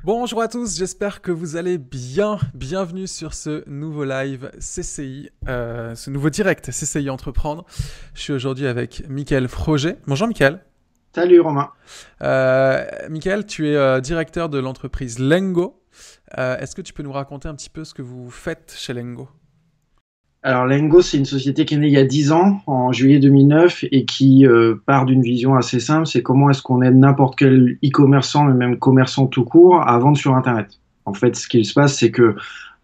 Bonjour à tous, j'espère que vous allez bien. Bienvenue sur ce nouveau live CCI, ce nouveau direct CCI Entreprendre. Je suis aujourd'hui avec Mickaël Froger. Bonjour Mickaël. Salut Romain. Mickaël, tu es directeur de l'entreprise Lengo. Est-ce que tu peux nous raconter un petit peu ce que vous faites chez Lengo ? Alors Lengo, c'est une société qui est née il y a 10 ans, en juillet 2009, et qui part d'une vision assez simple, c'est comment est-ce qu'on aide n'importe quel e-commerçant, mais même commerçant tout court, à vendre sur Internet. En fait, ce qui se passe, c'est que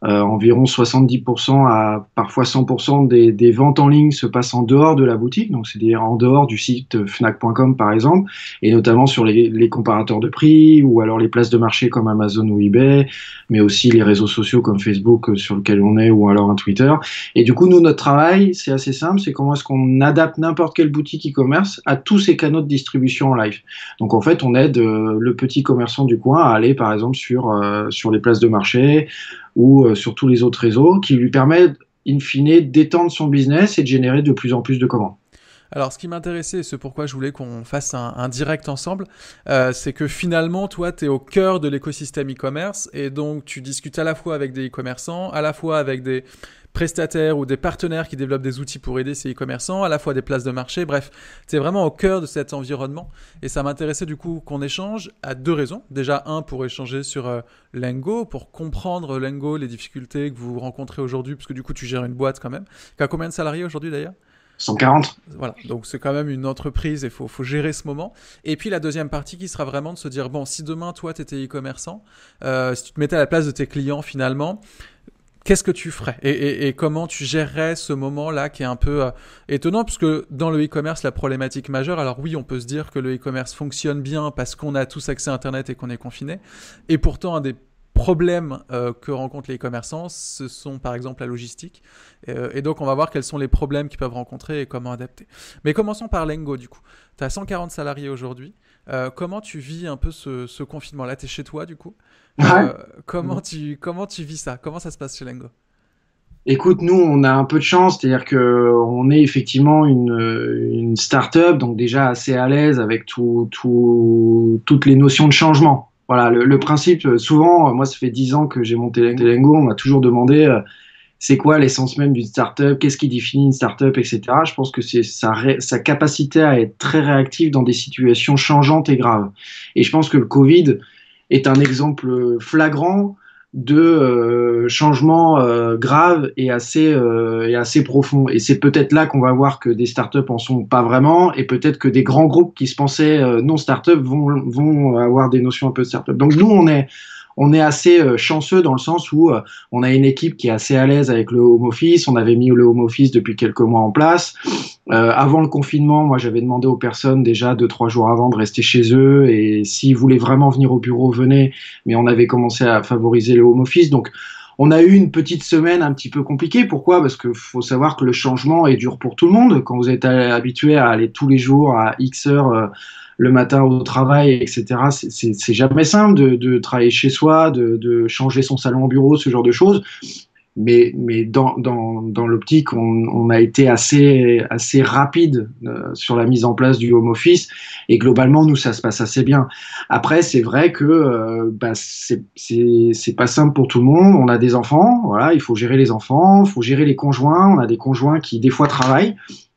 environ 70% à parfois 100% des ventes en ligne se passent en dehors de la boutique, donc c'est-à-dire en dehors du site Fnac.com par exemple, et notamment sur les comparateurs de prix ou alors les places de marché comme Amazon ou eBay, mais aussi les réseaux sociaux comme Facebook sur lequel on est ou alors un Twitter. Et du coup, nous, notre travail, c'est assez simple, c'est comment est-ce qu'on adapte n'importe quelle boutique e-commerce à tous ces canaux de distribution en live. Donc en fait, on aide le petit commerçant du coin à aller par exemple sur les places de marché, ou sur tous les autres réseaux, qui lui permettent, in fine, d'étendre son business et de générer de plus en plus de commandes. Alors, ce qui m'intéressait, et ce pourquoi je voulais qu'on fasse un direct ensemble, c'est que finalement, toi, tu es au cœur de l'écosystème e-commerce et donc tu discutes à la fois avec des e-commerçants, à la fois avec des prestataires ou des partenaires qui développent des outils pour aider ces e-commerçants, à la fois des places de marché. Bref, tu es vraiment au cœur de cet environnement et ça m'intéressait du coup qu'on échange à deux raisons. Déjà, un, pour échanger sur Lengo, pour comprendre Lengo, les difficultés que vous rencontrez aujourd'hui, parce que du coup, tu gères une boîte quand même. Tu as combien de salariés aujourd'hui d'ailleurs ? 140. Voilà, donc c'est quand même une entreprise et faut gérer ce moment. Et puis la deuxième partie qui sera vraiment de se dire, bon, si demain, toi, tu étais e-commerçant, si tu te mettais à la place de tes clients finalement, qu'est-ce que tu ferais et comment tu gérerais ce moment-là qui est un peu étonnant, parce que dans le e-commerce, la problématique majeure, alors oui, on peut se dire que le e-commerce fonctionne bien parce qu'on a tous accès à Internet et qu'on est confiné, et pourtant un des problèmes que rencontrent les e-commerçants, ce sont par exemple la logistique. Et donc, on va voir quels sont les problèmes qu'ils peuvent rencontrer et comment adapter. Mais commençons par Lengo, du coup. Tu as 140 salariés aujourd'hui. Comment tu vis un peu ce confinement ? Là, tu es chez toi, du coup. Ouais. Comment tu vis ça ? Comment ça se passe chez Lengo ? Écoute, nous, on a un peu de chance, c'est-à-dire que on est effectivement une start-up, donc déjà assez à l'aise avec toutes les notions de changement. Voilà, le principe, souvent, moi, ça fait 10 ans que j'ai monté Lengo, on m'a toujours demandé c'est quoi l'essence même d'une startup, qu'est-ce qui définit une startup, etc. Je pense que c'est sa capacité à être très réactive dans des situations changeantes et graves. Et je pense que le Covid est un exemple flagrant de changement grave et assez profond. Et c'est peut-être là qu'on va voir que des startups en sont pas vraiment, et peut-être que des grands groupes qui se pensaient non startups vont avoir des notions un peu de startup. Donc nous, on est assez chanceux dans le sens où on a une équipe qui est assez à l'aise avec le home office. On avait mis le home office depuis quelques mois en place. Avant le confinement, moi, j'avais demandé aux personnes déjà 2-3 jours avant de rester chez eux, et s'ils voulaient vraiment venir au bureau, venez. Mais on avait commencé à favoriser le home office. Donc, on a eu une petite semaine un petit peu compliquée. Pourquoi ? Parce que faut savoir que le changement est dur pour tout le monde. Quand vous êtes habitué à aller tous les jours à X heures le matin au travail, etc., c'est jamais simple de travailler chez soi, de changer son salon en bureau, ce genre de choses. Mais dans l'optique, on a été assez rapide sur la mise en place du home office, et globalement, nous, ça se passe assez bien. Après, c'est vrai que c'est pas simple pour tout le monde. On a des enfants, voilà, il faut gérer les enfants, il faut gérer les conjoints. On a des conjoints qui, des fois, travaillent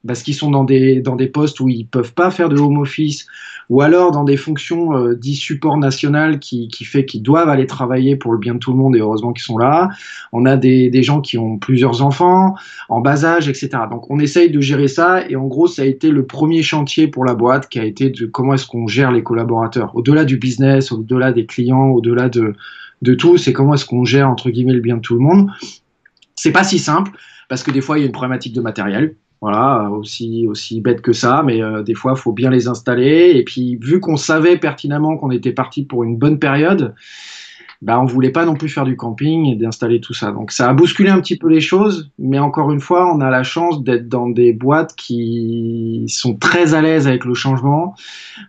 parce qu'ils sont dans des postes où ils peuvent pas faire de home office, ou alors dans des fonctions dit support national qui fait qu'ils doivent aller travailler pour le bien de tout le monde, et heureusement qu'ils sont là. On a des gens qui ont plusieurs enfants en bas âge, etc. Donc on essaye de gérer ça, et en gros ça a été le premier chantier pour la boîte, qui a été de comment est-ce qu'on gère les collaborateurs, au-delà du business, au-delà des clients, au-delà de tout, c'est comment est-ce qu'on gère entre guillemets le bien de tout le monde. C'est pas si simple, parce que des fois il y a une problématique de matériel. Voilà, aussi bête que ça, mais des fois, il faut bien les installer. Et puis, vu qu'on savait pertinemment qu'on était parti pour une bonne période, bah, on voulait pas non plus faire du camping et d'installer tout ça. Donc, ça a bousculé un petit peu les choses, mais encore une fois, on a la chance d'être dans des boîtes qui sont très à l'aise avec le changement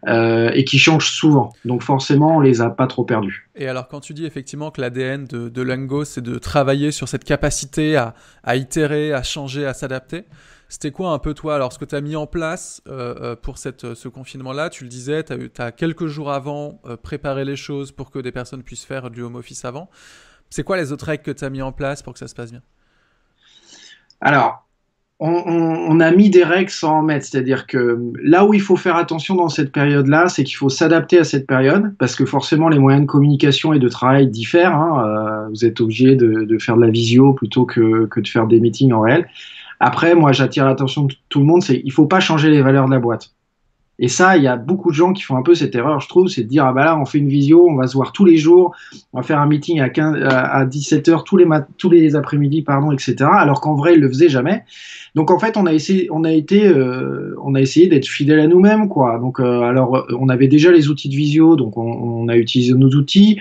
et qui changent souvent. Donc, forcément, on les a pas trop perdus. Et alors, quand tu dis effectivement que l'ADN de Lengo, c'est de travailler sur cette capacité à itérer, à changer, à s'adapter, C'était quoi un peu toi, alors ce que tu as mis en place pour ce confinement-là? Tu le disais, tu as quelques jours avant préparé les choses pour que des personnes puissent faire du home office avant. C'est quoi les autres règles que tu as mis en place pour que ça se passe bien? Alors, on a mis des règles sans en mettre, c'est-à-dire que là où il faut faire attention dans cette période-là, c'est qu'il faut s'adapter à cette période, parce que forcément les moyens de communication et de travail diffèrent, hein. Vous êtes obligé de faire de la visio plutôt que de faire des meetings en réel. Après, moi, j'attire l'attention de tout le monde, c'est il faut pas changer les valeurs de la boîte. Et ça, il y a beaucoup de gens qui font un peu cette erreur, je trouve, c'est de dire, ah bah là, on fait une visio, on va se voir tous les jours, on va faire un meeting à 17 heures tous les après-midi, pardon, etc. Alors qu'en vrai, ils le faisaient jamais. Donc en fait, on a essayé d'être fidèle à nous-mêmes, quoi. Donc alors, on avait déjà les outils de visio, donc on a utilisé nos outils.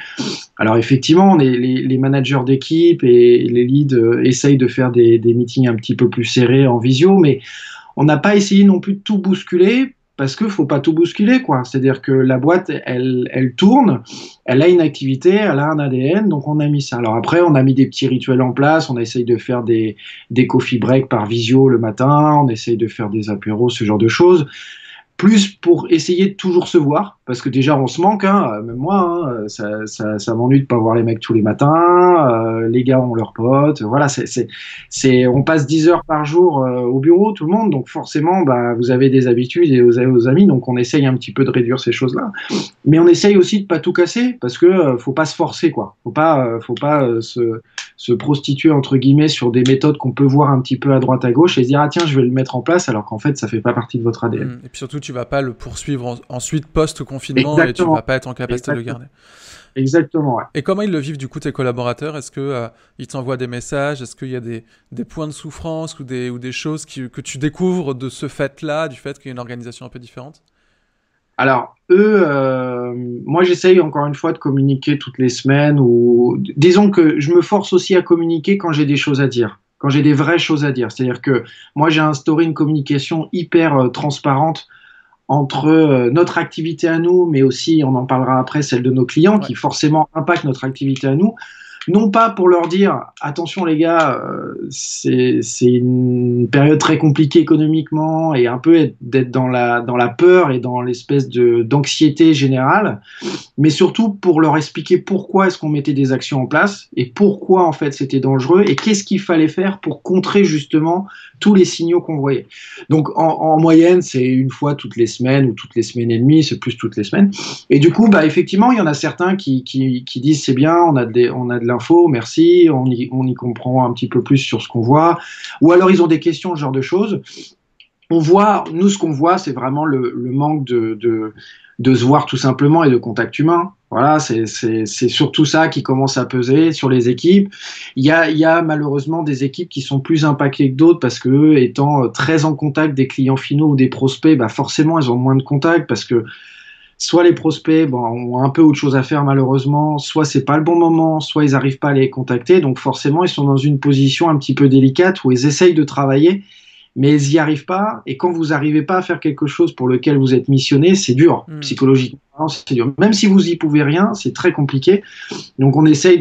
Alors effectivement, les managers d'équipe et les leads essayent de faire des meetings un petit peu plus serrés en visio, mais on n'a pas essayé non plus de tout bousculer parce qu'il ne faut pas tout bousculer, quoi. C'est-à-dire que la boîte, elle tourne, elle a une activité, elle a un ADN, donc on a mis ça. Alors après, on a mis des petits rituels en place, on essaye de faire des coffee breaks par visio le matin, on essaye de faire des apéros, ce genre de choses. Plus pour essayer de toujours se voir, parce que déjà on se manque, hein, même moi, hein, ça m'ennuie de pas voir les mecs tous les matins, les gars ont leurs potes, voilà, on passe 10 heures par jour au bureau, tout le monde, donc forcément, bah, vous avez des habitudes et vous avez vos amis, donc on essaye un petit peu de réduire ces choses-là, mais on essaye aussi de pas tout casser, parce que faut pas se forcer, quoi, faut pas se prostituer entre guillemets sur des méthodes qu'on peut voir un petit peu à droite à gauche et se dire ah tiens je vais le mettre en place alors qu'en fait ça fait pas partie de votre ADN. Et puis surtout tu vas pas le poursuivre ensuite post-confinement et tu vas pas être en capacité de le garder. Exactement, ouais. Et comment ils le vivent du coup tes collaborateurs? Est-ce que ils t'envoient des messages? Est-ce qu'il y a des points de souffrance ou des choses que tu découvres de ce fait-là, du fait qu'il y a une organisation un peu différente? Alors, eux, moi j'essaye encore une fois de communiquer toutes les semaines ou disons que je me force aussi à communiquer quand j'ai des choses à dire, quand j'ai des vraies choses à dire. C'est-à-dire que moi j'ai instauré une communication hyper transparente entre notre activité à nous, mais aussi, on en parlera après, celle de nos clients qui forcément impactent notre activité à nous. Non pas pour leur dire attention les gars, c'est une période très compliquée économiquement et un peu d'être dans la peur et dans l'espèce d'anxiété générale, mais surtout pour leur expliquer pourquoi est-ce qu'on mettait des actions en place et pourquoi en fait c'était dangereux et qu'est-ce qu'il fallait faire pour contrer justement tous les signaux qu'on voyait. Donc en moyenne c'est une fois toutes les semaines ou toutes les semaines et demie, c'est plus toutes les semaines. Et du coup bah effectivement il y en a certains qui disent c'est bien, on a de l'info, merci, on y comprend un petit peu plus sur ce qu'on voit, ou alors ils ont des questions, ce genre de choses. Nous ce qu'on voit, c'est vraiment le manque de se voir tout simplement et de contact humain. Voilà, c'est surtout ça qui commence à peser sur les équipes. Il y a malheureusement des équipes qui sont plus impactées que d'autres parce que eux, étant très en contact des clients finaux ou des prospects, bah forcément, ils ont moins de contact parce que soit les prospects ont un peu autre chose à faire malheureusement, soit c'est pas le bon moment, soit ils n'arrivent pas à les contacter. Donc forcément, ils sont dans une position un petit peu délicate où ils essayent de travailler, mais ils n'y arrivent pas. Et quand vous n'arrivez pas à faire quelque chose pour lequel vous êtes missionné, c'est dur, psychologiquement. C'est dur. Même si vous y pouvez rien, c'est très compliqué. Donc on essaye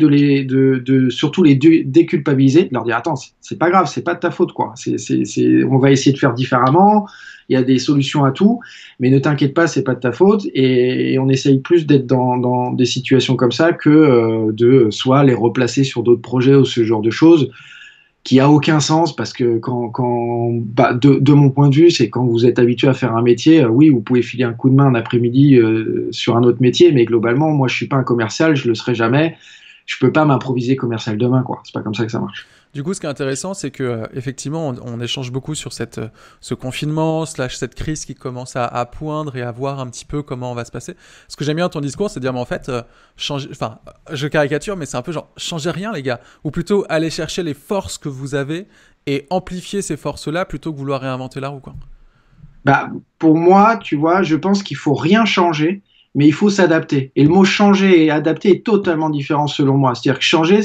surtout les déculpabiliser, de leur dire attends, c'est pas grave, c'est pas de ta faute quoi. On va essayer de faire différemment. Il y a des solutions à tout, mais ne t'inquiète pas, c'est pas de ta faute. Et on essaye plus d'être dans des situations comme ça que de soit les replacer sur d'autres projets ou ce genre de choses qui a aucun sens parce que de mon point de vue, c'est quand vous êtes habitué à faire un métier, oui, vous pouvez filer un coup de main un après-midi sur un autre métier, mais globalement, moi, je suis pas un commercial, je le serai jamais. Je peux pas m'improviser commercial demain, quoi. C'est pas comme ça que ça marche. Du coup, ce qui est intéressant, c'est que effectivement, on échange beaucoup sur ce confinement / cette crise qui commence à poindre et à voir un petit peu comment on va se passer. Ce que j'aime bien dans ton discours, c'est de dire, mais en fait, je caricature, mais c'est un peu genre, changez rien, les gars. Ou plutôt, allez chercher les forces que vous avez et amplifier ces forces-là plutôt que vouloir réinventer la roue, quoi. Bah, pour moi, tu vois, je pense qu'il faut rien changer, mais il faut s'adapter. Et le mot changer et adapter est totalement différent selon moi. C'est-à-dire que changer,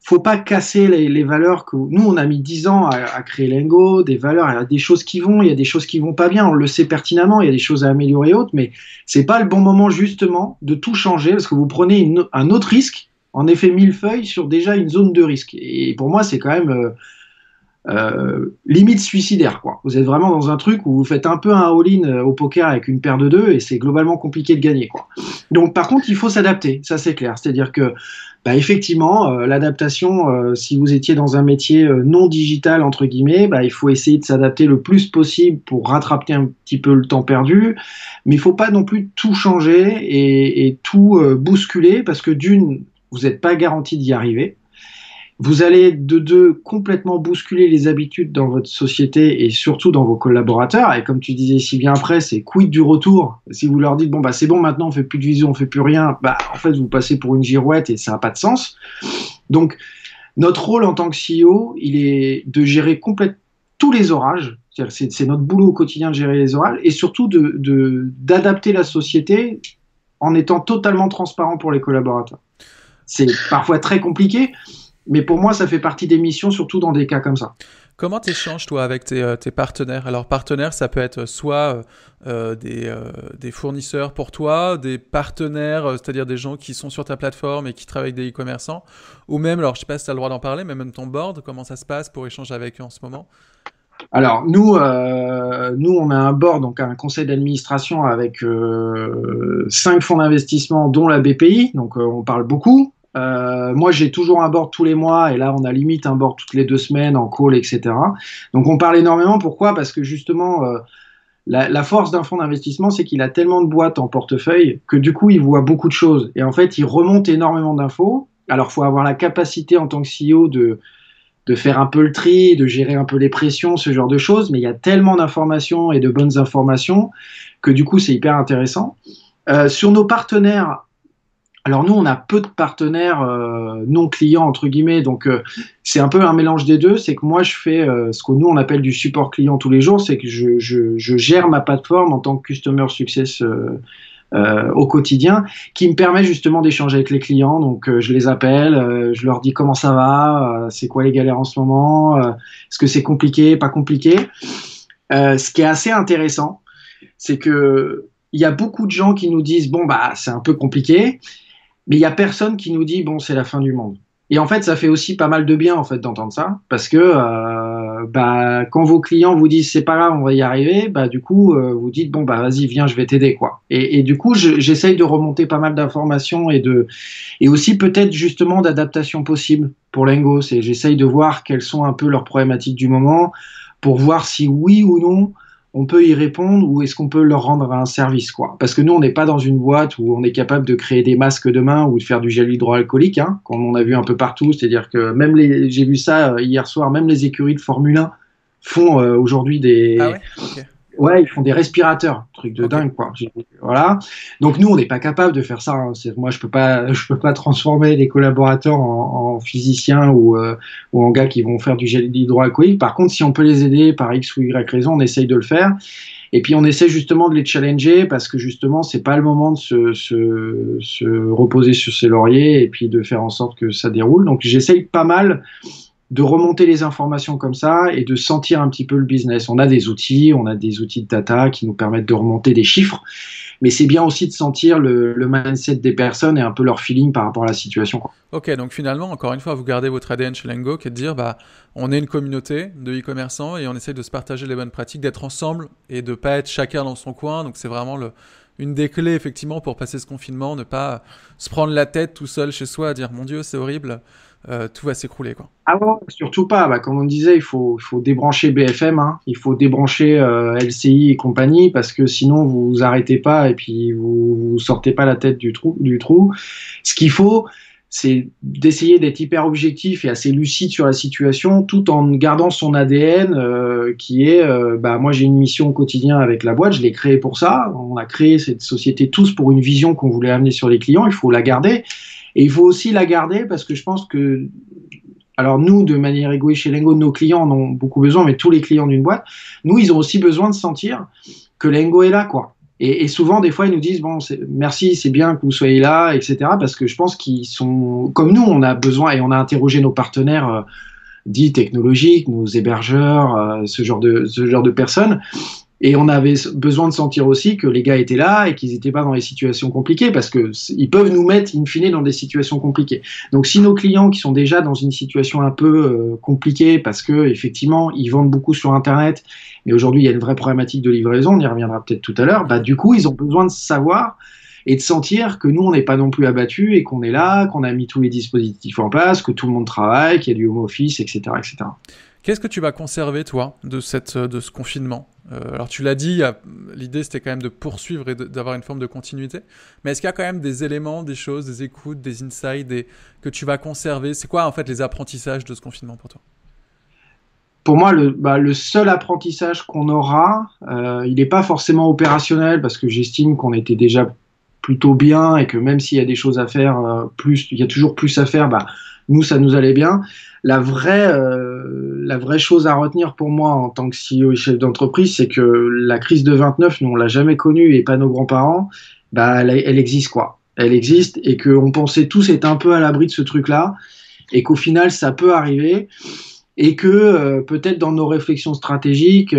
faut pas casser les valeurs que nous on a mis 10 ans à créer Lengo, des valeurs, il y a des choses qui vont, il y a des choses qui vont pas bien, on le sait pertinemment, il y a des choses à améliorer et autres, mais c'est pas le bon moment justement de tout changer parce que vous prenez un autre risque, en effet millefeuille sur déjà une zone de risque. Et pour moi c'est quand même limite suicidaire, quoi. Vous êtes vraiment dans un truc où vous faites un peu un all-in au poker avec une paire de 2 et c'est globalement compliqué de gagner, quoi. Donc, par contre, il faut s'adapter, ça c'est clair. C'est-à-dire que, bah, effectivement, l'adaptation, si vous étiez dans un métier non digital, entre guillemets, bah, il faut essayer de s'adapter le plus possible pour rattraper un petit peu le temps perdu. Mais il faut pas non plus tout changer et tout bousculer parce que d'une, vous n'êtes pas garanti d'y arriver. Vous allez de deux complètement bousculer les habitudes dans votre société et surtout dans vos collaborateurs. Et comme tu disais si bien après, c'est quid du retour. Si vous leur dites bon bah c'est bon maintenant on fait plus de visio, on fait plus rien, bah en fait vous passez pour une girouette et ça n'a pas de sens. Donc notre rôle en tant que CEO, il est de gérer complètement tous les orages. C'est notre boulot au quotidien de gérer les orages et surtout d'adapter la société en étant totalement transparent pour les collaborateurs. C'est parfois très compliqué. Mais pour moi, ça fait partie des missions, surtout dans des cas comme ça. Comment tu échanges, toi, avec tes partenaires? Alors, partenaires, ça peut être soit des fournisseurs pour toi, des partenaires, c'est-à-dire des gens qui sont sur ta plateforme et qui travaillent avec des e-commerçants, ou même, alors je sais pas si tu as le droit d'en parler, mais même ton board, comment ça se passe pour échanger avec eux en ce moment? Alors, nous, on a un board, donc un conseil d'administration avec 5 fonds d'investissement, dont la BPI, donc on parle beaucoup. Moi, j'ai toujours un board tous les mois, et là, on a limite un board toutes les 2 semaines en call, etc. Donc, on parle énormément. Pourquoi? Parce que justement, la force d'un fonds d'investissement, c'est qu'il a tellement de boîtes en portefeuille que du coup, il voit beaucoup de choses. Et en fait, il remonte énormément d'infos. Alors, il faut avoir la capacité en tant que CEO de faire un peu le tri, de gérer un peu les pressions, ce genre de choses. Mais il y a tellement d'informations et de bonnes informations que du coup, c'est hyper intéressant. Sur nos partenaires, alors nous, on a peu de partenaires non clients, entre guillemets, donc c'est un peu un mélange des deux. C'est que moi, je fais ce que nous, on appelle du support client tous les jours, c'est que je gère ma plateforme en tant que Customer Success au quotidien, qui me permet justement d'échanger avec les clients. Donc je les appelle, je leur dis comment ça va, c'est quoi les galères en ce moment, est-ce que c'est compliqué, pas compliqué. Ce qui est assez intéressant, c'est que il y a beaucoup de gens qui nous disent bon bah c'est un peu compliqué, mais il y a personne qui nous dit bon c'est la fin du monde. Et en fait ça fait aussi pas mal de bien en fait d'entendre ça parce que bah quand vos clients vous disent c'est pas grave on va y arriver, bah du coup vous dites bon bah vas-y viens je vais t'aider quoi. Et du coup j'essaye de remonter pas mal d'informations et aussi peut-être justement d'adaptation possible pour Lengo. C'est j'essaye de voir quelles sont un peu leurs problématiques du moment pour voir si oui ou non on peut y répondre ou est-ce qu'on peut leur rendre un service quoi. Parce que nous, on n'est pas dans une boîte où on est capable de créer des masques demain ou de faire du gel hydroalcoolique, hein, comme on a vu un peu partout. C'est-à-dire que même j'ai vu ça hier soir, même les écuries de Formule 1 font aujourd'hui Ah des... ouais? Ok. Ouais, ils font des respirateurs, truc de Ok. dingue quoi. Voilà. Donc nous, on n'est pas capable de faire ça, hein. Moi, je peux pas transformer les collaborateurs en physiciens ou en gars qui vont faire du gel hydroalcoolique. Par contre, si on peut les aider par X ou Y raison, on essaye de le faire. Et puis on essaie justement de les challenger parce que justement, c'est pas le moment de se reposer sur ses lauriers et puis de faire en sorte que ça déroule. Donc j'essaye pas mal de remonter les informations comme ça et de sentir un petit peu le business. On a des outils de data qui nous permettent de remonter des chiffres, mais c'est bien aussi de sentir le mindset des personnes et un peu leur feeling par rapport à la situation, quoi. Ok, donc finalement, encore une fois, vous gardez votre ADN chez Lengo, qui est de dire, bah, on est une communauté de e-commerçants et on essaye de se partager les bonnes pratiques, d'être ensemble et de pas être chacun dans son coin. Donc c'est vraiment une des clés, effectivement, pour passer ce confinement, ne pas se prendre la tête tout seul chez soi à dire, mon Dieu, c'est horrible, tout va s'écrouler, quoi. Ah non, surtout pas. Bah, comme on disait, il faut débrancher BFM, hein. Il faut débrancher LCI et compagnie parce que sinon vous vous arrêtez pas et puis vous sortez pas la tête du trou. Ce qu'il faut, c'est d'essayer d'être hyper objectif et assez lucide sur la situation, tout en gardant son ADN qui est, bah moi j'ai une mission au quotidien avec la boîte, je l'ai créée pour ça. On a créé cette société tous pour une vision qu'on voulait amener sur les clients. Il faut la garder. Et il faut aussi la garder parce que je pense que alors nous, de manière égoïste chez Lengo, nos clients en ont beaucoup besoin, mais tous les clients d'une boîte, nous, ils ont aussi besoin de sentir que Lengo est là, quoi. Et souvent, des fois, ils nous disent, bon, merci, c'est bien que vous soyez là, etc. Parce que je pense qu'ils sont, comme nous, on a besoin, et on a interrogé nos partenaires dits technologiques, nos hébergeurs, ce genre de personnes. Et on avait besoin de sentir aussi que les gars étaient là et qu'ils n'étaient pas dans des situations compliquées parce que ils peuvent nous mettre in fine dans des situations compliquées. Donc si nos clients qui sont déjà dans une situation un peu compliquée parce que effectivement ils vendent beaucoup sur Internet, mais aujourd'hui il y a une vraie problématique de livraison, on y reviendra peut-être tout à l'heure, bah du coup ils ont besoin de savoir et de sentir que nous on n'est pas non plus abattus et qu'on est là, qu'on a mis tous les dispositifs en place, que tout le monde travaille, qu'il y a du home office, etc., etc. Qu'est-ce que tu vas conserver, toi, de ce confinement? Alors, tu l'as dit, l'idée, c'était quand même de poursuivre et d'avoir une forme de continuité. Mais est-ce qu'il y a quand même des éléments, des choses, des écoutes, des insights que tu vas conserver? C'est quoi, en fait, les apprentissages de ce confinement pour toi? Pour moi, le seul apprentissage qu'on aura, il n'est pas forcément opérationnel parce que j'estime qu'on était déjà plutôt bien et que même s'il y a des choses à faire, il y a toujours plus à faire, bah, nous, ça nous allait bien. La vraie chose à retenir pour moi en tant que CEO et chef d'entreprise, c'est que la crise de 29, nous, on l'a jamais connue et pas nos grands-parents, bah, elle existe, quoi. Elle existe et qu'on pensait tous être un peu à l'abri de ce truc-là et qu'au final, ça peut arriver et que peut-être dans nos réflexions stratégiques,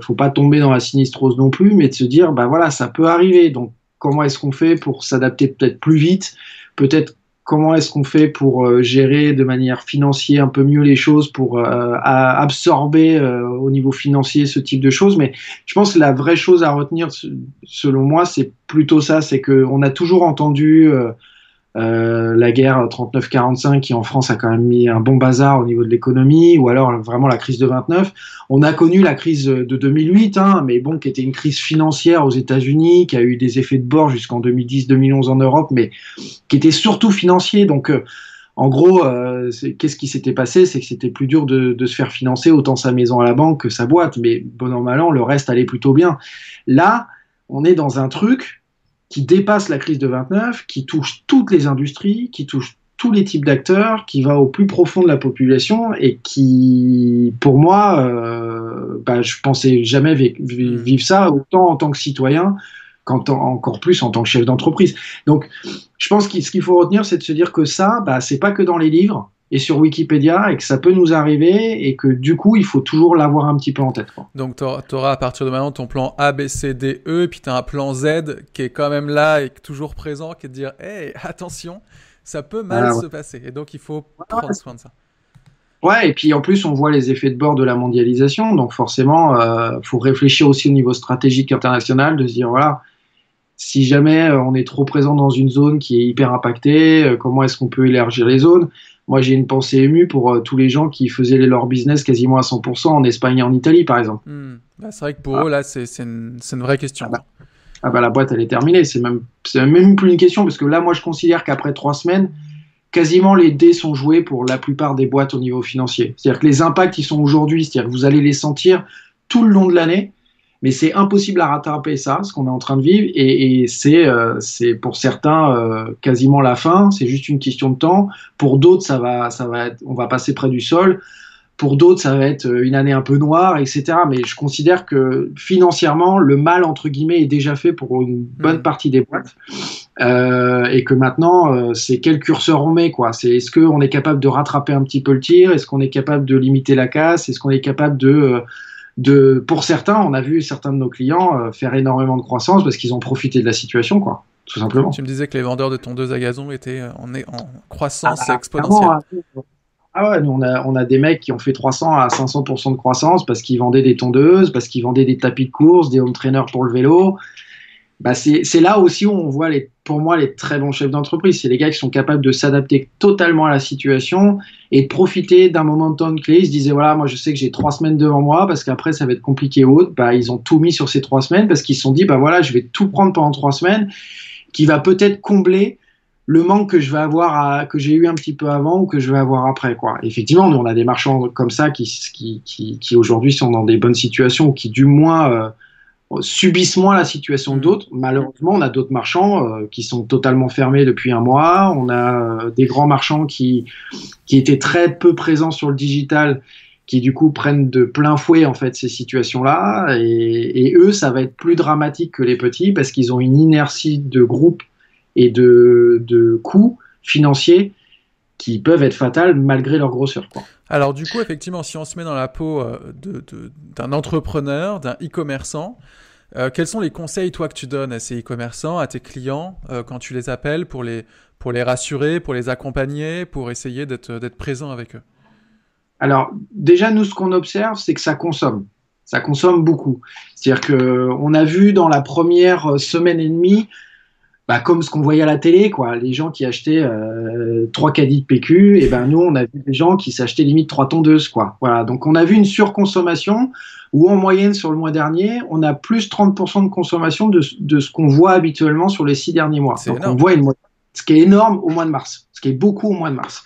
faut pas tomber dans la sinistrose non plus, mais de se dire, bah voilà, ça peut arriver. Donc, comment est-ce qu'on fait pour s'adapter peut-être plus vite, peut-être comment est-ce qu'on fait pour gérer de manière financière un peu mieux les choses, pour absorber au niveau financier ce type de choses. Mais je pense que la vraie chose à retenir, selon moi, c'est plutôt ça, c'est qu'on a toujours entendu la guerre 39-45 qui en France a quand même mis un bon bazar au niveau de l'économie, ou alors vraiment la crise de 29. On a connu la crise de 2008, hein, mais bon, qui était une crise financière aux États-Unis, qui a eu des effets de bord jusqu'en 2010-2011 en Europe, mais qui était surtout financier. Donc, en gros, qu'est-ce qui s'était passé? C'est que c'était plus dur de se faire financer autant sa maison à la banque que sa boîte, mais bon an mal an, le reste allait plutôt bien. Là, on est dans un truc qui dépasse la crise de 29, qui touche toutes les industries, qui touche tous les types d'acteurs, qui va au plus profond de la population et qui, pour moi, je pensais jamais vivre ça autant en tant que citoyen qu'encore plus en tant que chef d'entreprise. Donc, je pense que ce qu'il faut retenir, c'est de se dire que ça, c'est pas que dans les livres et sur Wikipédia et que ça peut nous arriver et que du coup, il faut toujours l'avoir un petit peu en tête, quoi. Donc, tu auras à partir de maintenant ton plan A, B, C, D, E, et puis tu as un plan Z qui est quand même là et toujours présent, qui est de dire hey, attention, ça peut mal se passer. Et donc, il faut prendre soin de ça. Ouais, et puis en plus, on voit les effets de bord de la mondialisation. Donc, forcément, faut réfléchir aussi au niveau stratégique international, de se dire voilà, si jamais on est trop présent dans une zone qui est hyper impactée, comment est-ce qu'on peut élargir les zones? Moi, j'ai une pensée émue pour tous les gens qui faisaient leur business quasiment à 100% en Espagne et en Italie, par exemple. C'est vrai que pour eux, là, c'est une vraie question. La boîte, elle est terminée. C'est même plus une question, parce que là, moi, je considère qu'après 3 semaines, quasiment les dés sont joués pour la plupart des boîtes au niveau financier. C'est-à-dire que les impacts, ils sont aujourd'hui, c'est-à-dire que vous allez les sentir tout le long de l'année, mais c'est impossible à rattraper ça, ce qu'on est en train de vivre, et c'est pour certains quasiment la fin, c'est juste une question de temps. Pour d'autres, on va passer près du sol. Pour d'autres, ça va être une année un peu noire, etc. Mais je considère que financièrement, le mal, entre guillemets, est déjà fait pour une bonne partie des boîtes. Et que maintenant, c'est quel curseur on met, quoi. Est-ce qu'on est capable de rattraper un petit peu le tir? Est-ce qu'on est capable de limiter la casse? Est-ce qu'on est capable pour certains, on a vu certains de nos clients faire énormément de croissance parce qu'ils ont profité de la situation, quoi, tout simplement. Tu me disais que les vendeurs de tondeuses à gazon étaient en croissance exponentielle. Ah ouais, nous on a des mecs qui ont fait 300 à 500% de croissance parce qu'ils vendaient des tondeuses, parce qu'ils vendaient des tapis de course, des home trainers pour le vélo. C'est là aussi où on voit pour moi les très bons chefs d'entreprise. C'est les gars qui sont capables de s'adapter totalement à la situation et de profiter d'un moment de temps clé. Ils se disaient voilà, moi je sais que j'ai 3 semaines devant moi parce qu'après ça va être compliqué ou autre. Ils ont tout mis sur ces 3 semaines parce qu'ils se sont dit voilà, je vais tout prendre pendant 3 semaines qui va peut-être combler le manque que je vais avoir que j'ai eu un petit peu avant ou que je vais avoir après, quoi. Effectivement, nous on a des marchands comme ça qui aujourd'hui sont dans des bonnes situations ou qui du moins subissent moins la situation d'autres. Malheureusement, on a d'autres marchands qui sont totalement fermés depuis un mois. On a des grands marchands qui étaient très peu présents sur le digital, qui du coup prennent de plein fouet en fait ces situations-là. Et eux, ça va être plus dramatique que les petits parce qu'ils ont une inertie de groupe et de coûts financiers qui peuvent être fatales malgré leur grosseur, quoi. Alors du coup, effectivement, si on se met dans la peau d'un entrepreneur, d'un e-commerçant, quels sont les conseils, toi, que tu donnes à ces e-commerçants, à tes clients, quand tu les appelles pour les rassurer, pour les accompagner, pour essayer d'être présent avec eux? Alors, déjà, nous, ce qu'on observe, c'est que ça consomme. Ça consomme beaucoup. C'est-à-dire que on a vu dans la première semaine et demie, bah, comme ce qu'on voyait à la télé, quoi, les gens qui achetaient 3 caddies de PQ, et ben nous, on a vu des gens qui s'achetaient limite 3 tondeuses, quoi. Voilà. Donc, on a vu une surconsommation où, en moyenne, sur le mois dernier, on a plus 30% de consommation de ce qu'on voit habituellement sur les 6 derniers mois. C'est Donc, énorme. on voit ce qui est énorme au mois de mars, ce qui est beaucoup au mois de mars.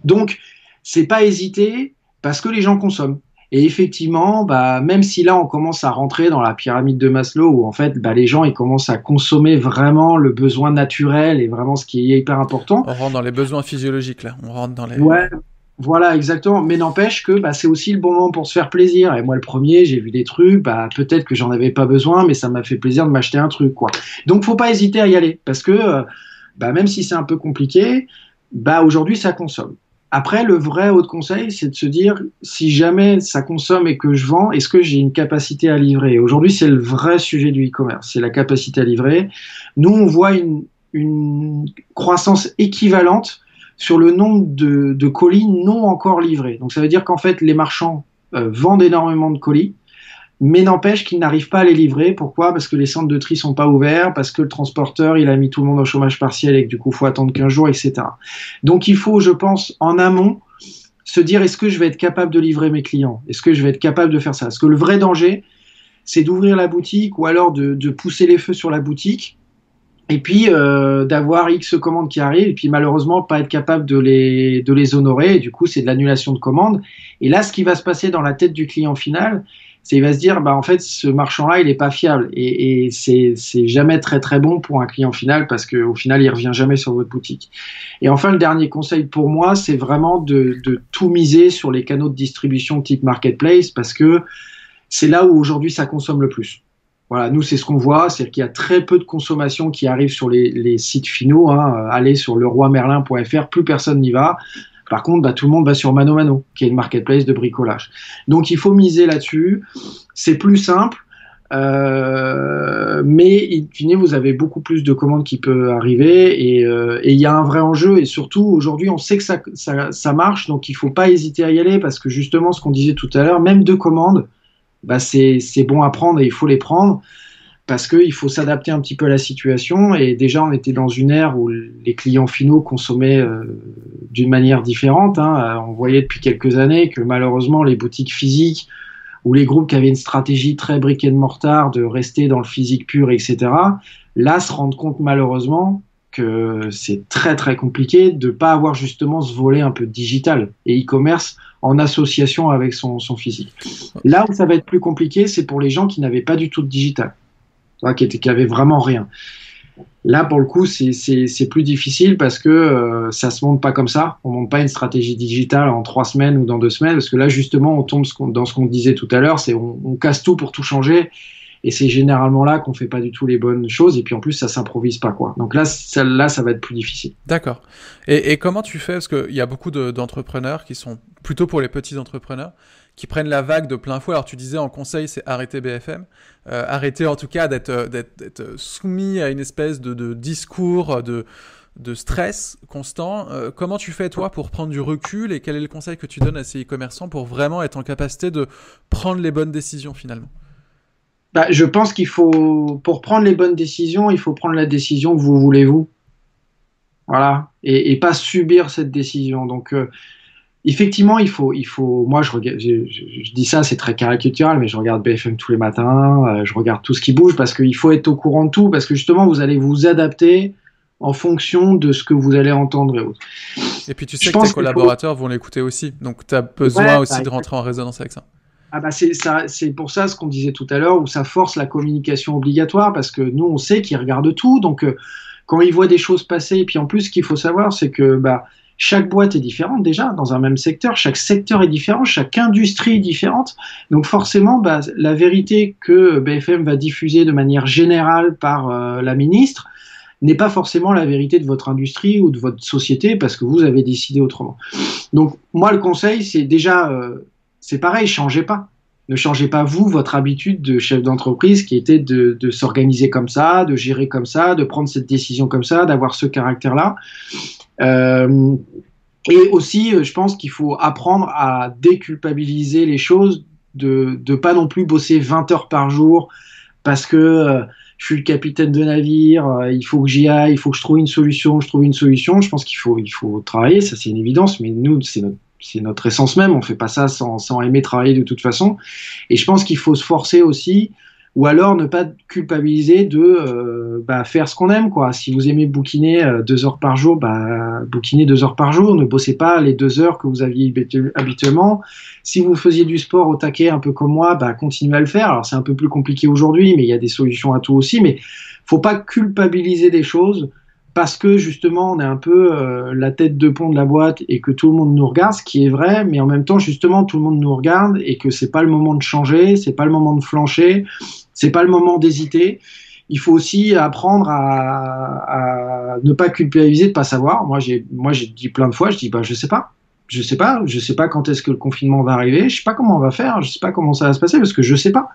Donc, c'est pas hésiter parce que les gens consomment. Et effectivement, bah, même si là on commence à rentrer dans la pyramide de Maslow où en fait bah, les gens ils commencent à consommer vraiment le besoin naturel et vraiment ce qui est hyper important. On rentre dans les besoins physiologiques là. On rentre dans les. Ouais, voilà exactement. Mais n'empêche que bah, c'est aussi le bon moment pour se faire plaisir. Et moi le premier, j'ai vu des trucs, bah, peut-être que j'en avais pas besoin, mais ça m'a fait plaisir de m'acheter un truc, quoi. Donc faut pas hésiter à y aller parce que bah, même si c'est un peu compliqué, bah, aujourd'hui ça consomme. Après, le vrai autre conseil, c'est de se dire, si jamais ça consomme et que je vends, est-ce que j'ai une capacité à livrer? Aujourd'hui, c'est le vrai sujet du e-commerce, c'est la capacité à livrer. Nous, on voit une croissance équivalente sur le nombre de colis non encore livrés. Donc, ça veut dire qu'en fait, les marchands vendent énormément de colis, mais n'empêche qu'ils n'arrivent pas à les livrer. Pourquoi? Parce que les centres de tri sont pas ouverts, parce que le transporteur, il a mis tout le monde au chômage partiel et que du coup, il faut attendre 15 jours, etc. Donc, il faut, je pense, en amont, se dire, est-ce que je vais être capable de livrer mes clients? Est-ce que je vais être capable de faire ça? Parce que le vrai danger, c'est d'ouvrir la boutique ou alors de pousser les feux sur la boutique et puis d'avoir X commandes qui arrivent et puis malheureusement pas être capable de les honorer. Et du coup, c'est de l'annulation de commandes. Et là, ce qui va se passer dans la tête du client final, c'est il va se dire bah en fait ce marchand-là il est pas fiable et c'est jamais très très bon pour un client final parce que au final il revient jamais sur votre boutique. Et enfin le dernier conseil pour moi c'est vraiment de tout miser sur les canaux de distribution type marketplace parce que c'est là où aujourd'hui ça consomme le plus. Voilà, nous c'est ce qu'on voit, c'est qu'il y a très peu de consommation qui arrive sur les sites finaux. Hein. Allez sur leroymerlin.fr, plus personne n'y va. Par contre, bah, tout le monde va sur Mano Mano, qui est une marketplace de bricolage. Donc, il faut miser là-dessus. C'est plus simple, mais in fine, vous avez beaucoup plus de commandes qui peuvent arriver et il y a un vrai enjeu. Et surtout, aujourd'hui, on sait que ça marche, donc il ne faut pas hésiter à y aller parce que justement, ce qu'on disait tout à l'heure, même 2 commandes, bah, c'est bon à prendre et il faut les prendre. Parce qu'il faut s'adapter un petit peu à la situation. Et déjà, on était dans une ère où les clients finaux consommaient d'une manière différente. Hein. On voyait depuis quelques années que malheureusement, les boutiques physiques ou les groupes qui avaient une stratégie très brick and mortar de rester dans le physique pur, etc., là, se rendent compte malheureusement que c'est très très compliqué de ne pas avoir justement ce volet un peu digital et e-commerce en association avec son physique. Là où ça va être plus compliqué, c'est pour les gens qui n'avaient pas du tout de digital. Qui avait vraiment rien. Là, pour le coup, c'est plus difficile parce que ça se monte pas comme ça. On monte pas une stratégie digitale en 3 semaines ou dans 2 semaines parce que là, justement, on tombe dans ce qu'on disait tout à l'heure, c'est on casse tout pour tout changer et c'est généralement là qu'on fait pas du tout les bonnes choses et puis en plus, ça s'improvise pas, quoi. Donc là, ça va être plus difficile. D'accord. Et comment tu fais? Parce qu'il y a beaucoup d'entrepreneurs qui sont plutôt pour les petits entrepreneurs, qui prennent la vague de plein fouet. Alors tu disais en conseil, c'est arrêter BFM. Arrêter en tout cas d'être soumis à une espèce de discours, de stress constant. Comment tu fais toi pour prendre du recul et quel est le conseil que tu donnes à ces e-commerçants pour vraiment être en capacité de prendre les bonnes décisions finalement? Bah, je pense qu'il faut, pour prendre les bonnes décisions, il faut prendre la décision que vous voulez vous. Voilà. Et pas subir cette décision. Donc, effectivement, moi, je dis ça, c'est très caricatural, mais je regarde BFM tous les matins, je regarde tout ce qui bouge parce qu'il faut être au courant de tout, parce que justement, vous allez vous adapter en fonction de ce que vous allez entendre et autres. Et puis, tu sais que tes collaborateurs vont l'écouter aussi. Donc, tu as besoin aussi de rentrer en résonance avec ça. Ah bah c'est pour ça ce qu'on disait tout à l'heure, où ça force la communication obligatoire, parce que nous, on sait qu'ils regardent tout. Donc, quand ils voient des choses passer, et puis en plus, ce qu'il faut savoir, c'est que chaque boîte est différente déjà dans un même secteur, chaque secteur est différent, chaque industrie est différente. Donc forcément, la vérité que BFM va diffuser de manière générale par la ministre, n'est pas forcément la vérité de votre industrie ou de votre société parce que vous avez décidé autrement. Donc, moi, le conseil, c'est déjà, c'est pareil, changez pas. Ne changez pas, vous, votre habitude de chef d'entreprise qui était de s'organiser comme ça, de gérer comme ça, de prendre cette décision comme ça, d'avoir ce caractère-là. Euh, et aussi, je pense qu'il faut apprendre à déculpabiliser les choses, de pas non plus bosser 20 heures par jour parce que je suis le capitaine de navire, il faut que j'y aille, il faut que je trouve une solution, je trouve une solution. Je pense qu'il faut travailler, ça c'est une évidence, mais nous, c'est notre essence même, on fait pas ça sans aimer travailler de toute façon. Et je pense qu'il faut se forcer aussi, ou alors ne pas culpabiliser de faire ce qu'on aime, quoi. Si vous aimez bouquiner 2 heures par jour, bouquinez 2 heures par jour, ne bossez pas les 2 heures que vous aviez habituellement. Si vous faisiez du sport au taquet un peu comme moi, continuez à le faire. Alors c'est un peu plus compliqué aujourd'hui, mais il y a des solutions à tout aussi. Mais faut pas culpabiliser des choses parce que justement on est un peu la tête de pont de la boîte et que tout le monde nous regarde, ce qui est vrai, mais en même temps justement tout le monde nous regarde et que c'est pas le moment de changer, c'est pas le moment de flancher, c'est pas le moment d'hésiter. Il faut aussi apprendre à ne pas culpabiliser, de pas savoir. Moi j'ai dit plein de fois, je dis je sais pas quand est-ce que le confinement va arriver, je sais pas comment on va faire, je sais pas comment ça va se passer parce que je sais pas.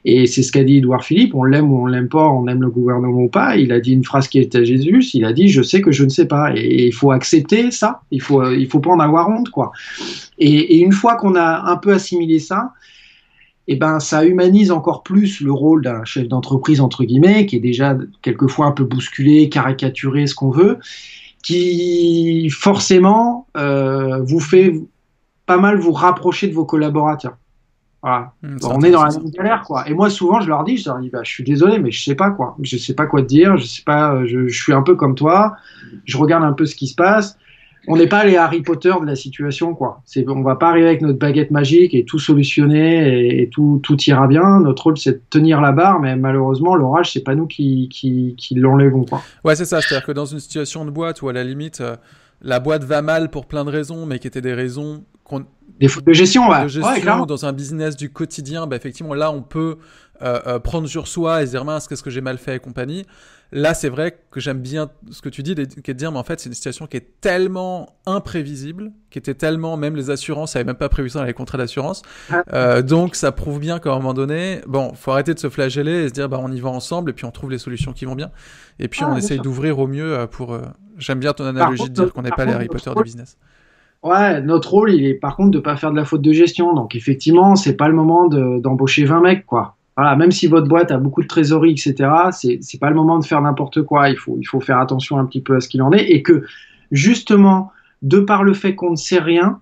Et c'est ce qu'a dit Édouard Philippe, on l'aime ou on l'aime pas, on aime le gouvernement ou pas. Il a dit une phrase qui était à Jésus, il a dit je sais que je ne sais pas. Et il faut accepter ça, il faut pas en avoir honte, quoi. Et une fois qu'on a un peu assimilé ça, ça humanise encore plus le rôle d'un chef d'entreprise, entre guillemets, qui est déjà quelquefois un peu bousculé, caricaturé, ce qu'on veut, qui forcément vous fait pas mal vous rapprocher de vos collaborateurs. Voilà. On est dans la même galère, quoi. Et moi, souvent, je leur dis, je suis désolé, mais je sais pas, quoi. Je sais pas quoi te dire, je sais pas, je suis un peu comme toi, je regarde un peu ce qui se passe. On n'est pas les Harry Potter de la situation, quoi. On va pas arriver avec notre baguette magique et tout solutionner et tout ira bien. Notre rôle, c'est de tenir la barre, mais malheureusement, l'orage, c'est pas nous qui l'enlèvons, quoi. Ouais, c'est ça. C'est-à-dire que dans une situation de boîte où, à la limite, la boîte va mal pour plein de raisons, mais qui étaient des raisons des fautes de gestion, ouais. De gestion, dans un business du quotidien, effectivement, là, on peut prendre sur soi et se dire, mince, qu'est-ce que j'ai mal fait et compagnie. Là, c'est vrai que j'aime bien ce que tu dis, qui est de dire, mais en fait, c'est une situation qui est tellement imprévisible, qui était tellement, même les assurances n'avaient même pas prévu ça dans les contrats d'assurance. Donc, ça prouve bien qu'à un moment donné, faut arrêter de se flageller et se dire, on y va ensemble et puis on trouve les solutions qui vont bien. Et puis, on essaye d'ouvrir au mieux pour... J'aime bien ton analogie de dire qu'on n'est pas les Harry Potter du business. Ouais, notre rôle, il est par contre de pas faire de la faute de gestion. Donc, effectivement, c'est pas le moment d'embaucher 20 mecs, quoi. Voilà, même si votre boîte a beaucoup de trésorerie, etc., c'est pas le moment de faire n'importe quoi. Il faut faire attention un petit peu à ce qu'il en est et que, justement, de par le fait qu'on ne sait rien,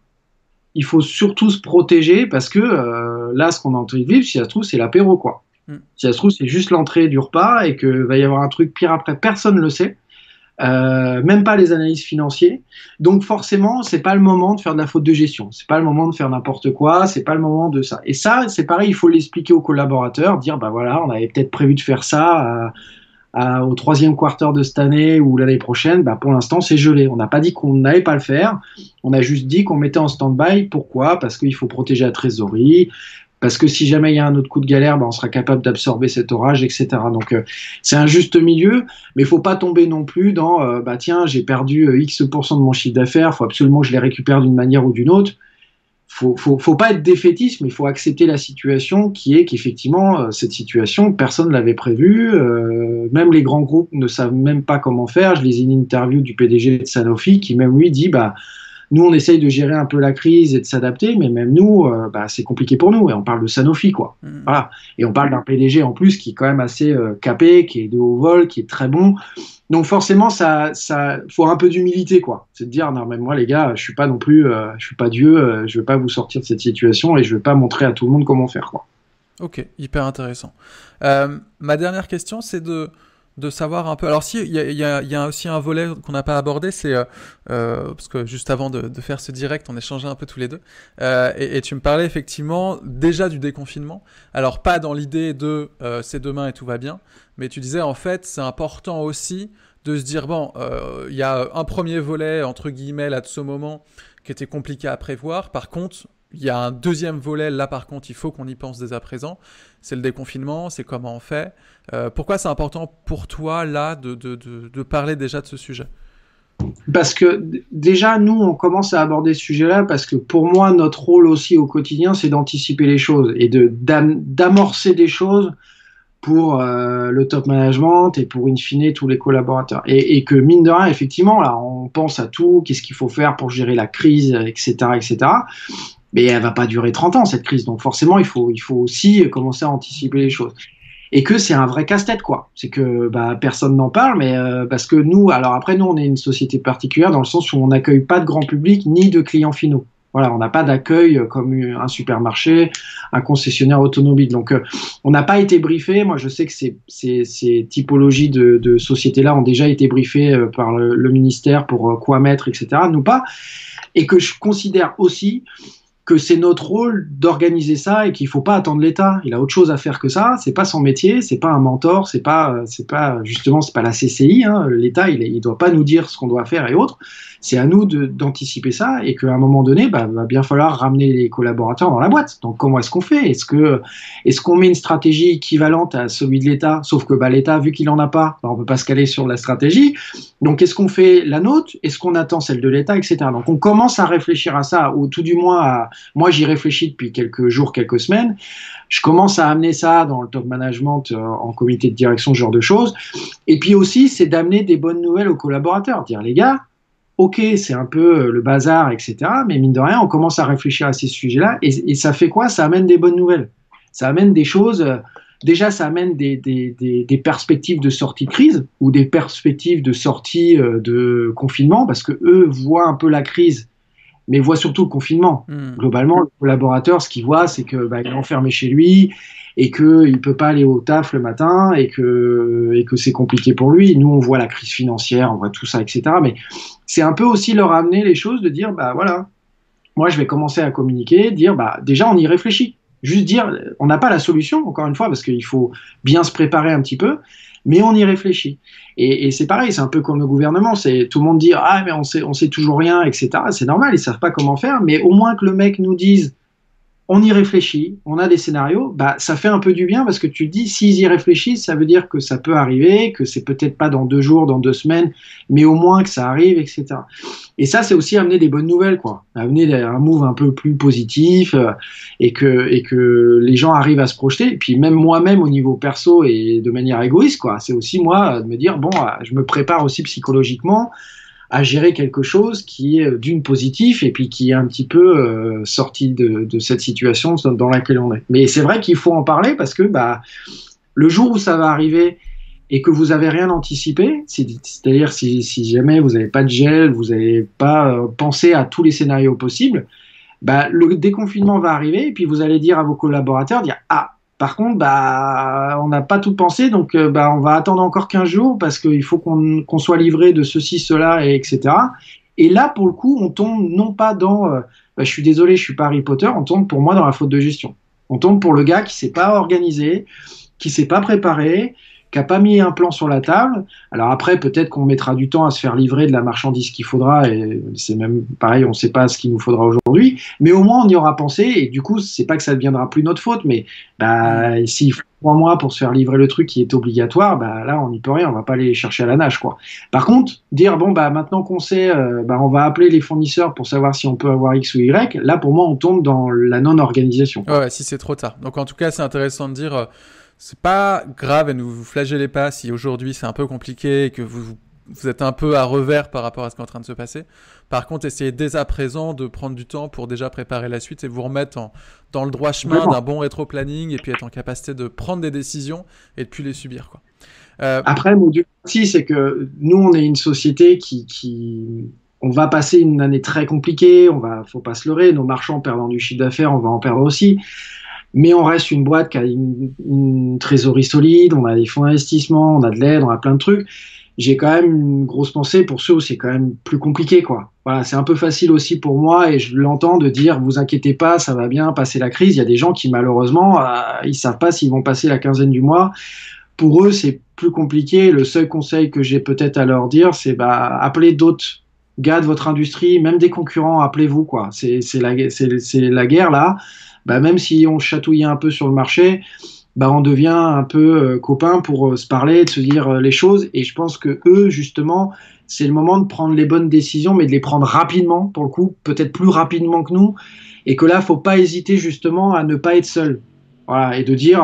il faut surtout se protéger parce que là, ce qu'on est en train de vivre, si ça se trouve, c'est l'apéro, quoi. Si ça se trouve, c'est juste l'entrée du repas et que va y avoir un truc pire après. Personne ne le sait. Même pas les analystes financiers. Donc forcément, c'est pas le moment de faire de la faute de gestion. C'est pas le moment de faire n'importe quoi. C'est pas le moment de ça. Et ça, c'est pareil. Il faut l'expliquer aux collaborateurs, dire voilà, on avait peut-être prévu de faire ça au 3e quarter de cette année ou l'année prochaine. Pour l'instant, c'est gelé. On n'a pas dit qu'on n'allait pas le faire. On a juste dit qu'on mettait en stand-by. Pourquoi ? Parce qu'il faut protéger la trésorerie. Parce que si jamais il y a un autre coup de galère, on sera capable d'absorber cet orage, etc. Donc c'est un juste milieu, mais il faut pas tomber non plus dans tiens, j'ai perdu X% de mon chiffre d'affaires, faut absolument que je les récupère d'une manière ou d'une autre. Faut pas être défaitiste, mais il faut accepter la situation qui est qu'effectivement cette situation personne l'avait prévue, même les grands groupes ne savent même pas comment faire. Je lisais une interview du PDG de Sanofi qui même lui dit nous, on essaye de gérer un peu la crise et de s'adapter, mais même nous, c'est compliqué pour nous. Et on parle de Sanofi, quoi. Voilà. Et on parle d'un PDG en plus qui est quand même assez capé, qui est de haut vol, qui est très bon. Donc forcément, ça faut un peu d'humilité, quoi. C'est de dire non, mais moi, les gars, je suis pas non plus, je suis pas Dieu, je veux pas vous sortir de cette situation et je veux pas montrer à tout le monde comment faire, quoi. Ok, hyper intéressant. Ma dernière question, c'est de savoir un peu. Alors si, il y a aussi un volet qu'on n'a pas abordé, c'est parce que juste avant de faire ce direct, on échangeait un peu tous les deux, et tu me parlais effectivement déjà du déconfinement. Alors pas dans l'idée de c'est demain et tout va bien, mais tu disais en fait c'est important aussi de se dire y a un premier volet entre guillemets là de ce moment qui était compliqué à prévoir. Par contre, il y a un deuxième volet, là par contre, il faut qu'on y pense dès à présent. C'est le déconfinement, c'est comment on fait. Pourquoi c'est important pour toi, là, de parler déjà de ce sujet? Parce que déjà, nous, on commence à aborder ce sujet-là parce que pour moi, notre rôle aussi au quotidien, c'est d'anticiper les choses et d'amorcer des choses pour le top management et pour, in fine, tous les collaborateurs. Et que, mine de rien, effectivement, là, on pense à tout, qu'est-ce qu'il faut faire pour gérer la crise, etc., etc. Mais elle va pas durer 30 ans, cette crise. Donc forcément, il faut aussi commencer à anticiper les choses. Et que c'est un vrai casse-tête, quoi. C'est que bah, personne n'en parle, mais parce que nous, alors après, nous, on est une société particulière dans le sens où on n'accueille pas de grand public ni de clients finaux. Voilà, on n'a pas d'accueil comme un supermarché, un concessionnaire automobile. Donc, on n'a pas été briefé. Moi, je sais que ces typologies de sociétés-là ont déjà été briefées par le ministère pour quoi mettre, etc. Nous pas. Et que je considère aussi que c'est notre rôle d'organiser ça et qu'il faut pas attendre l'État. Il a autre chose à faire que ça. C'est pas son métier, c'est pas un mentor, c'est pas justement, c'est pas la CCI. Hein. L'État, il doit pas nous dire ce qu'on doit faire et autres. C'est à nous d'anticiper ça et qu'à un moment donné, bah, va bien falloir ramener les collaborateurs dans la boîte. Donc, comment est-ce qu'on fait? Est-ce qu'on met une stratégie équivalente à celui de l'État? Sauf que bah, l'État, vu qu'il en a pas, bah, on peut pas se caler sur la stratégie. Donc, est-ce qu'on fait la nôtre? Est-ce qu'on attend celle de l'État, etc. Donc, on commence à réfléchir à ça, ou tout du moins moi, j'y réfléchis depuis quelques jours, quelques semaines. Je commence à amener ça dans le top management, en comité de direction, ce genre de choses. Et puis aussi, c'est d'amener des bonnes nouvelles aux collaborateurs. Dire, les gars, ok, c'est un peu le bazar, etc. Mais mine de rien, on commence à réfléchir à ces sujets-là. Et ça fait quoi? Ça amène des bonnes nouvelles. Ça amène des choses. Déjà, ça amène des perspectives de sortie de crise ou des perspectives de sortie de confinement parce que eux voient un peu la crise, mais voient surtout le confinement. Globalement, le collaborateur, ce qu'il voit, c'est que bah, il est enfermé chez lui et qu'il peut pas aller au taf le matin et que c'est compliqué pour lui. Nous, on voit la crise financière, on voit tout ça, etc. Mais c'est un peu aussi leur amener les choses, de dire, bah voilà, moi, je vais commencer à communiquer, dire, bah déjà, on y réfléchit. Juste dire, on n'a pas la solution, encore une fois, parce qu'il faut bien se préparer un petit peu, mais on y réfléchit. Et c'est pareil, c'est un peu comme le gouvernement, c'est tout le monde dit, ah, mais on sait toujours rien, etc. C'est normal, ils savent pas comment faire, mais au moins que le mec nous dise, on y réfléchit, on a des scénarios, bah, ça fait un peu du bien parce que tu te dis, s'ils y réfléchissent, ça veut dire que ça peut arriver, que c'est peut-être pas dans 2 jours, dans 2 semaines, mais au moins que ça arrive, etc. Et ça, c'est aussi amener des bonnes nouvelles, quoi. Amener un move un peu plus positif et que les gens arrivent à se projeter. Et puis même moi-même au niveau perso et de manière égoïste, quoi. C'est aussi moi de me dire, bon, je me prépare aussi psychologiquement à gérer quelque chose qui est d'une positif et puis qui est un petit peu sorti de cette situation dans laquelle on est. Mais c'est vrai qu'il faut en parler parce que bah, le jour où ça va arriver et que vous n'avez rien anticipé, c'est-à-dire si jamais vous n'avez pas de gel, vous n'avez pas pensé à tous les scénarios possibles, bah, le déconfinement va arriver et puis vous allez dire à vos collaborateurs, dire « Ah, par contre, bah, on n'a pas tout pensé, donc bah, on va attendre encore 15 jours parce qu'il faut qu'on soit livré de ceci, cela, et etc. » Et là, pour le coup, on tombe non pas dans bah, je suis désolé, je suis pas Harry Potter, on tombe pour moi dans la faute de gestion. On tombe pour le gars qui s'est pas organisé, qui s'est pas préparé, qui n'a pas mis un plan sur la table. Alors après, peut-être qu'on mettra du temps à se faire livrer de la marchandise qu'il faudra, et c'est même pareil, on ne sait pas ce qu'il nous faudra aujourd'hui, mais au moins on y aura pensé, et du coup, c'est pas que ça ne deviendra plus notre faute, mais bah, s'il faut 3 mois pour se faire livrer le truc qui est obligatoire, bah, là, on n'y peut rien, on va pas aller chercher à la nage, quoi. Par contre, dire, bon, bah, maintenant qu'on sait, bah, on va appeler les fournisseurs pour savoir si on peut avoir X ou Y, là, pour moi, on tombe dans la non-organisation. Ouais, si c'est trop tard. Donc en tout cas, c'est intéressant de dire... c'est pas grave et ne vous flagellez pas si aujourd'hui c'est un peu compliqué et que vous êtes un peu à revers par rapport à ce qui est en train de se passer. Par contre, essayez dès à présent de prendre du temps pour déjà préparer la suite et vous remettre dans le droit chemin d'un bon rétro-planning et puis être en capacité de prendre des décisions et de plus les subir, quoi. Après, mon Dieu aussi, c'est que nous, on est une société qui on va passer une année très compliquée, faut pas se leurrer, nos marchands perdant du chiffre d'affaires, on va en perdre aussi. Mais on reste une boîte qui a une trésorerie solide, on a des fonds d'investissement, on a de l'aide, on a plein de trucs. J'ai quand même une grosse pensée pour ceux où c'est quand même plus compliqué, quoi. Voilà, c'est un peu facile aussi pour moi et je l'entends de dire, vous inquiétez pas, ça va bien passer la crise. Il y a des gens qui malheureusement, ils savent pas s'ils vont passer la quinzaine du mois. Pour eux, c'est plus compliqué. Le seul conseil que j'ai peut-être à leur dire, c'est bah, appeler d'autres gars de votre industrie, même des concurrents, appelez-vous, quoi. C'est la guerre, là. Bah, même si on chatouille un peu sur le marché, bah, on devient un peu copains pour se parler, de se dire les choses. Et je pense que eux, justement, c'est le moment de prendre les bonnes décisions, mais de les prendre rapidement, pour le coup, peut-être plus rapidement que nous. Et que là, faut pas hésiter justement à ne pas être seul. Voilà, et de dire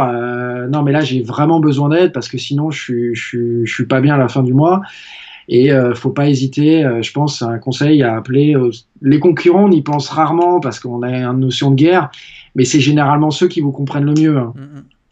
non, mais là, j'ai vraiment besoin d'aide parce que sinon, je suis pas bien à la fin du mois. Et faut pas hésiter, je pense, un conseil à appeler. Les concurrents, on y pense rarement parce qu'on a une notion de guerre, mais c'est généralement ceux qui vous comprennent le mieux. Hein.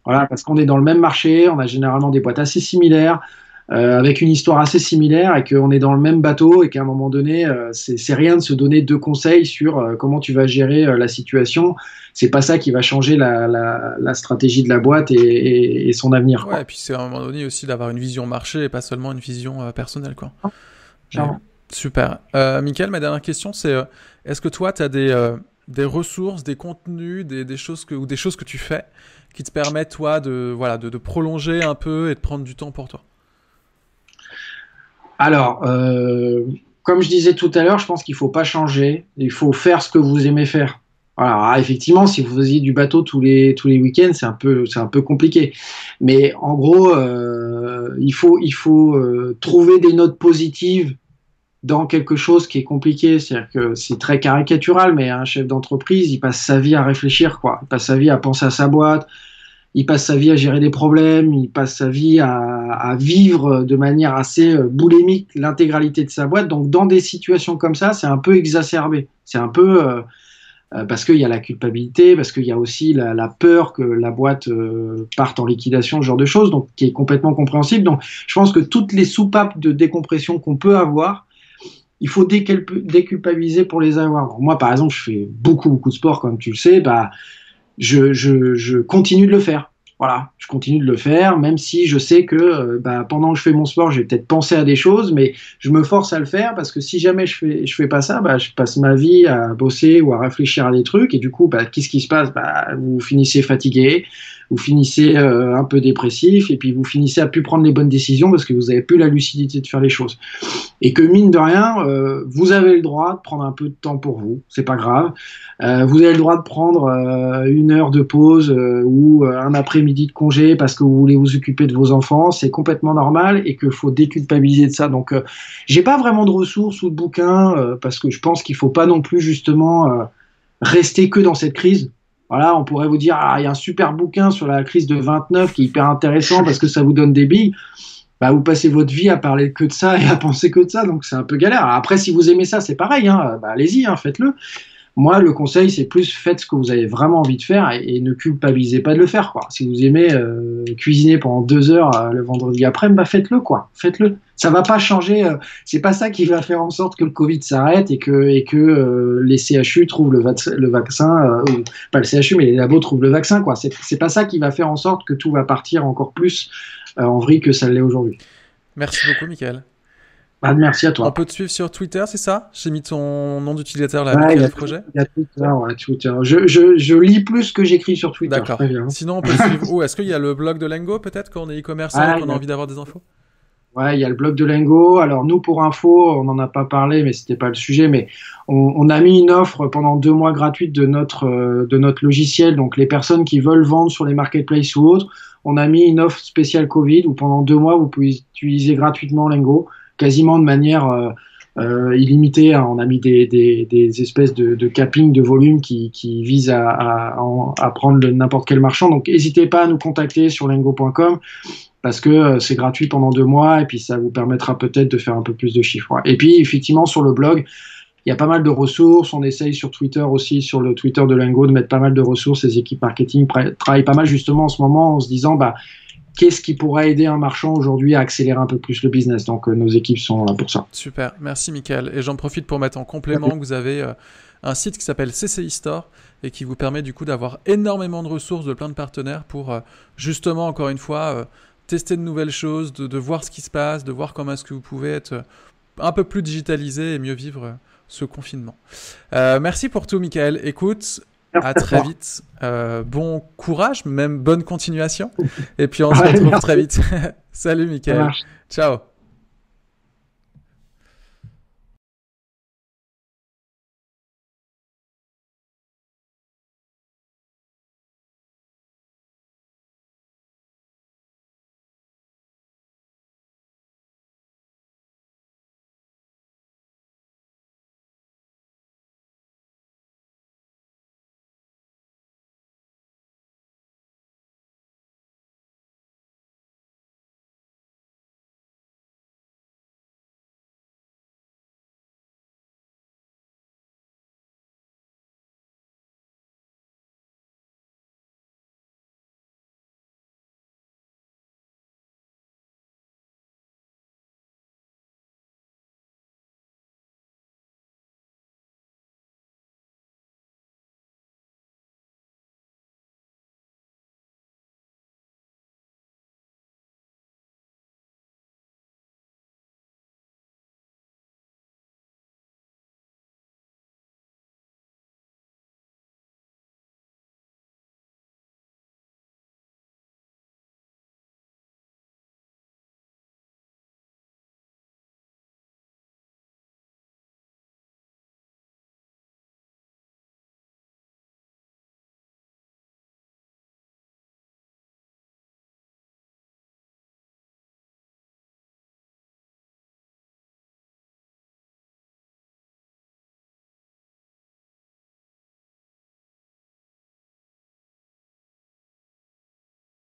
Voilà, parce qu'on est dans le même marché, on a généralement des boîtes assez similaires, avec une histoire assez similaire, et qu'on est dans le même bateau, et qu'à un moment donné, c'est rien de se donner deux conseils sur comment tu vas gérer la situation. C'est pas ça qui va changer la stratégie de la boîte et son avenir. Ouais, et puis c'est à un moment donné aussi d'avoir une vision marché et pas seulement une vision personnelle, quoi. Super. Mickaël, ma dernière question, c'est est-ce que toi, tu as des ressources, des contenus, des choses ou des choses que tu fais qui te permettent, toi, de prolonger un peu et de prendre du temps pour toi? Alors, comme je disais tout à l'heure, je pense qu'il faut pas changer. Il faut faire ce que vous aimez faire. Voilà. Alors, effectivement, si vous faisiez du bateau tous les week-ends, c'est un peu compliqué. Mais en gros, il faut trouver des notes positives dans quelque chose qui est compliqué. C'est-à-dire que c'est très caricatural, mais un chef d'entreprise, il passe sa vie à réfléchir, quoi. Il passe sa vie à penser à sa boîte. Il passe sa vie à gérer des problèmes, il passe sa vie à vivre de manière assez boulimique l'intégralité de sa boîte. Donc, dans des situations comme ça, c'est un peu exacerbé. C'est un peu parce qu'il y a la culpabilité, parce qu'il y a aussi la peur que la boîte parte en liquidation, ce genre de choses, donc qui est complètement compréhensible. Donc, je pense que toutes les soupapes de décompression qu'on peut avoir, il faut déculpabiliser pour les avoir. Alors, moi, par exemple, je fais beaucoup de sport, comme tu le sais. Bah, je continue de le faire. Voilà, je continue de le faire, même si je sais que pendant que je fais mon sport, je vais peut-être penser à des choses, mais je me force à le faire parce que si jamais je fais pas ça, je passe ma vie à bosser ou à réfléchir à des trucs et du coup, qu'est-ce qui se passe? Vous finissez fatigué, vous finissez un peu dépressif et puis vous finissez à plus prendre les bonnes décisions parce que vous avez plus la lucidité de faire les choses. Et que mine de rien, vous avez le droit de prendre un peu de temps pour vous, c'est pas grave. Vous avez le droit de prendre une heure de pause ou un après-midi de congé parce que vous voulez vous occuper de vos enfants, c'est complètement normal et qu'il faut déculpabiliser de ça. Donc, j'ai pas vraiment de ressources ou de bouquins parce que je pense qu'il faut pas non plus justement rester que dans cette crise. Voilà, on pourrait vous dire, il y a un super bouquin sur la crise de 29 qui est hyper intéressant parce que ça vous donne des billes. Vous passez votre vie à parler que de ça et à penser que de ça, donc c'est un peu galère. Alors après, si vous aimez ça, c'est pareil, hein, allez-y, hein, faites-le. Moi, le conseil, c'est plus faites ce que vous avez vraiment envie de faire et ne culpabilisez pas de le faire, quoi. Si vous aimez cuisiner pendant 2 heures le vendredi après, faites-le, quoi. Faites-le. Ça va pas changer. C'est pas ça qui va faire en sorte que le Covid s'arrête et que les CHU trouvent le vaccin, ou pas le CHU, mais les labos trouvent le vaccin, quoi. C'est pas ça qui va faire en sorte que tout va partir encore plus en vrille que ça l'est aujourd'hui. Merci beaucoup, Mickaël. Merci à toi. On peut te suivre sur Twitter, c'est ça? J'ai mis ton nom d'utilisateur là, Mickaël Projet. Il y a Twitter, ouais, Twitter. Je lis plus que j'écris sur Twitter. D'accord. Sinon, on peut te suivre où? Est-ce qu'il y a le blog de Lengo, peut-être, quand on est e-commerçant et qu'on a envie d'avoir des infos? Ouais, il y a le blog de Lengo. Alors, nous, pour info, on n'en a pas parlé, mais c'était pas le sujet, mais on a mis une offre pendant 2 mois gratuite de notre logiciel. Donc, les personnes qui veulent vendre sur les marketplaces ou autres, on a mis une offre spéciale Covid où pendant 2 mois, vous pouvez utiliser gratuitement Lengo, quasiment de manière illimitée. Hein. On a mis des espèces de capping de volume qui visent à prendre n'importe quel marchand. Donc, n'hésitez pas à nous contacter sur lengo.com parce que c'est gratuit pendant 2 mois et puis ça vous permettra peut-être de faire un peu plus de chiffres. Ouais. Et puis, effectivement, sur le blog, il y a pas mal de ressources. On essaye sur Twitter aussi, sur le Twitter de Lengo, de mettre pas mal de ressources. Les équipes marketing travaillent pas mal justement en ce moment en se disant qu'est-ce qui pourrait aider un marchand aujourd'hui à accélérer un peu plus le business. Donc, nos équipes sont là pour ça. Super, merci Mickaël. Et j'en profite pour mettre en complément que vous avez un site qui s'appelle CCI Store et qui vous permet du coup d'avoir énormément de ressources de plein de partenaires pour justement, encore une fois, tester de nouvelles choses, de voir ce qui se passe, de voir comment est-ce que vous pouvez être un peu plus digitalisé et mieux vivre ce confinement. Merci pour tout, Mickaël. Écoute, à très vite. Bon courage, même bonne continuation. Et puis on se retrouve très vite. Salut, Mickaël. Ciao.